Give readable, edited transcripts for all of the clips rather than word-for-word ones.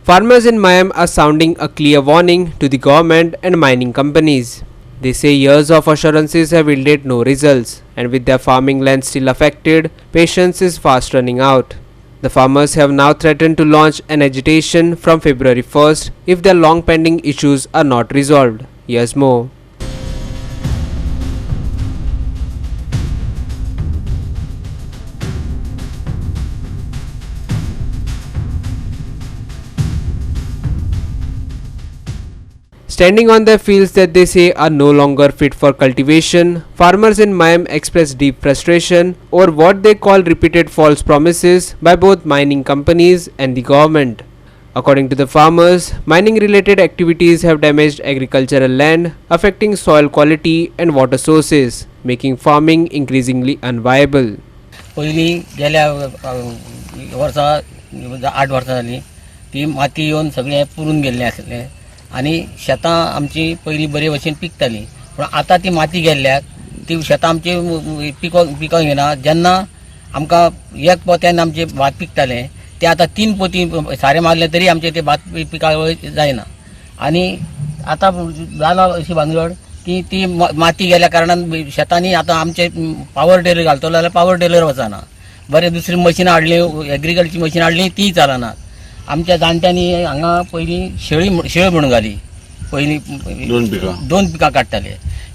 Farmers in Miami are sounding a clear warning to the government and mining companies. They say years of assurances have yielded no results, and with their farming land still affected, patience is fast running out. The farmers have now threatened to launch an agitation from February 1st if their long pending issues are not resolved. Here's more. Standing on their fields that they say are no longer fit for cultivation, farmers in Miami express deep frustration over what they call repeated false promises by both mining companies and the government. According to the farmers, mining-related activities have damaged agricultural land, affecting soil quality and water sources, making farming increasingly unviable. पहिली गेल्या वर्सा 8 वर्सां जाली ती माती येवन सगळें पुरून गेल्लें आसलें आनी शेतां आमची पयलीं बरे भशेन पिकतालीं पूण आतां ती माती गेल्ल्याक ती शेतां आमची पिकोंक येना. जेन्ना आमकां एक पोत्यान आमचें भात पिकतालें तें आतां 3 पोती सारें मारलें तरी आमचें तें भात पिकावळ जायना. आनी आतां जाला अशी भानगड की ती माती गेल्या कारणान शेतांनी आतां आमचे पावर टेलर घालतलो जाल्यार पावर टेलर वचना. बरें दुसरी मशीनां हाडलीं, एग्रिकल्चर मशीनां हाडलीं तीय चलनात. आमच्या जाणट्यांनी हांगा पयलीं शेळी म्हणून घाली. पयलीं 2 पिकां काडटाले.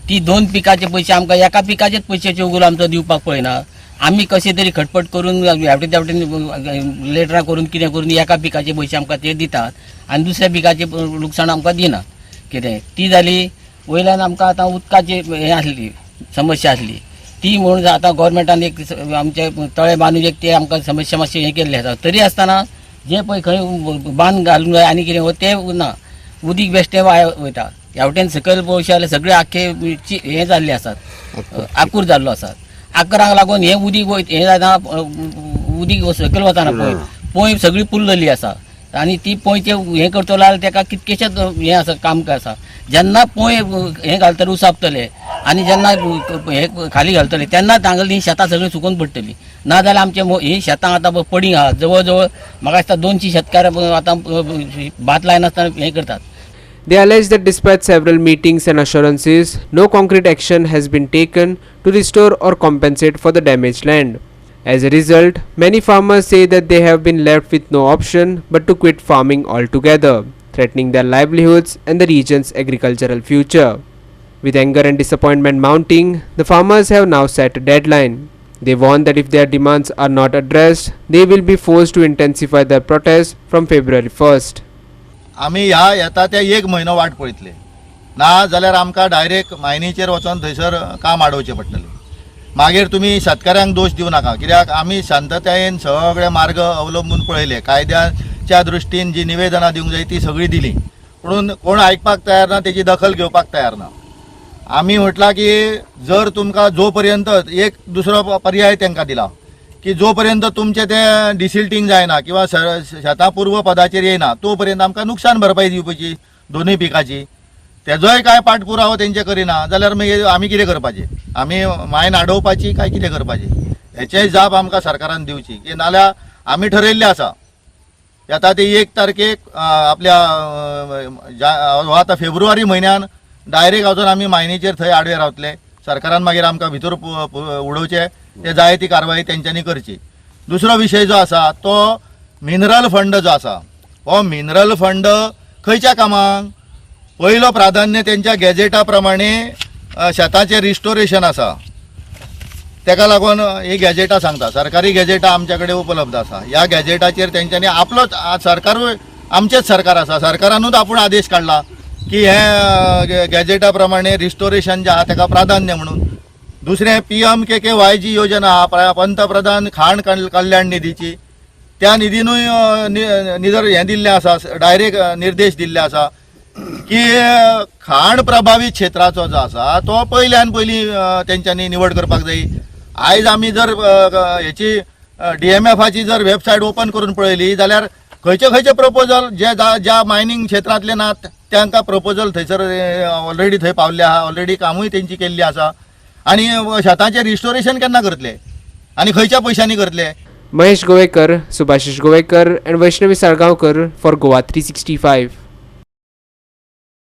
ती 2 पिकाचे पयशे आमकां एका पिकाचेच पयशाचे उगोल आमचो दिवपाक पळयना. आमी कशें तरी खटपट करून हेवटेन तेवटेन लेटरां करून कितें करून एका पिकाचे पयशे आमकां ते दितात आनी दुसऱ्या पिकाचे लुकसाण आमकां दिना. कितें ती जाली. वयल्यान आमकां आतां उदकाची हें आसली समस्या आसली ती म्हणून आतां गोवोरमेंटान एक आमचे तळे बांदून एक ते आमकां समस्या मातशें हें केल्लें आसा. तरी आसतना जे पळय खंय बांद घालूंक जाय आनी कितें तें ना. उदीक बेश्टें वयता. हेवटेन सकयल पळोवचें जाल्यार सगळे आख्खे हें जाल्ले आसात, आकूर जाल्लो आसात. आकरांक लागून हें उदीक हें जाता उदीक सकयल वताना पोंय सगळी पुल्लली आसा आनी ती पोंयचे हें करतलो जाल्यार तेका कितकेशेच हें आसा काम आसा. जेन्ना पोंय हें घालतले उसापतले आनी जेन्ना हें खाली घालतले तेन्ना तांगली शेतां सगळीं सुकून पडटलीं. नाजाल्यार आमचे ही शेतां आतां पडींग आहा. जवळ जवळ म्हाका दिसता 200 शेतकार आतां भात लायनासतना हें करतात. They allege that despite several meetings and assurances, no concrete action has been taken to restore or compensate for the damaged land. As a result, many farmers say that they have been left with no option but to quit farming altogether, threatening their livelihoods and the region's agricultural future. With anger and disappointment mounting, the farmers have now set a deadline. They warn that if their demands are not addressed, they will be forced to intensify their protests from February 1st. आमी ह्या येता ते 1 म्हयनो वाट पळयतले ना जाल्यार आमकां डायरेक्ट मायनीचेर वचोन थंयसर काम आडोवचें पडटलें. मागीर तुमी शेतकाऱ्यांक दोश दिवं नाका कित्याक आमी शांततायेन सगळे मार्ग अवलंबून पळयले. कायद्याच्या दृश्टीन जी निवेदनां दिवंक जाय ती सगळीं दिलीं पूण कोण आयकपाक तयार ना, तेजी दखल घेवपाक तयार ना. आमी म्हटलां की जर तुमकां जो पर्यंत एक दुसरो पर्याय तांकां दिला की जो पर्यंत तुमचें तें डिसिल्टींग जायना किंवा शेतां पूर्व पदाचेर येयना तो पर्यंत आमकां नुकसाण भरपाई दिवपाची दोनूय पिकाची. तेजोय काय पाठपुरावो तेंचे करिना जाल्यार मागीर आमी कितें करपाचें? आमी मायन आडोवपाची काय कितें करपाचें? हेचेय जाप आमकां सरकारान दिवची की नाल्यार आमी ठरयल्लें आसा येता ते 1 तारखेक आपल्या आतां फेब्रुवारी म्हयन्यान डायरेक्ट वचून आमी मायनीचेर थंय आडवे रावतले. सरकारान मागीर आमकां भितर उडोवचे ते जाय ती कारवाई तेंच्यांनी करची. दुसरो विशय जो आसा तो मिनरल फंड जो आसा हो मिनरल फंड खंयच्या कामाक पयलो प्राधान्य तेंच्या गॅजेटा प्रमाणे शेताचें रिस्टोरेशन आसा. तेका लागून ही गॅजेटां सांगता सरकारी गॅजेटां आमचे कडेन उपलब्ध आसा. ह्या गॅजेटाचेर तेंच्यांनी आपलोच सरकारूय आमचेच सरकार आसा सरकारानूच आपूण आदेश काडला की हे गॅजेटा प्रमाणे रिस्टोरेशन जे आहा तेका प्राधान्य म्हणून. दुसरें PMKKY जी योजना आहा पंतप्रधान खाण कल्याण निधीची त्या निधीनूय हें दिल्लें आसा डायरेक्ट निर्देश दिल्ले आसा की खाण प्रभावित क्षेत्राचो जो आसा तो पयल्यान पयली तेंच्यांनी निवड करपाक जाय. आयज आमी जर हेची DMFची जर वेबसायट ओपन करून पळयली जाल्यार खंयचे प्रपोजल जे ज्या मायनींग क्षेत्रांतले नात तांकां प्रपोजल थंयसर ऑलरेडी थंय पावल्ले आहा. ऑलरेडी कामूय तेंची केल्ली आसा. आनी शेतांचें रिस्टोरेशन केन्ना करतले आनी खंयच्या पयशांनी करतले? Mahesh Govekar, Subhashish Govekar and Vaishnavi Sargaonkar for Goa 365.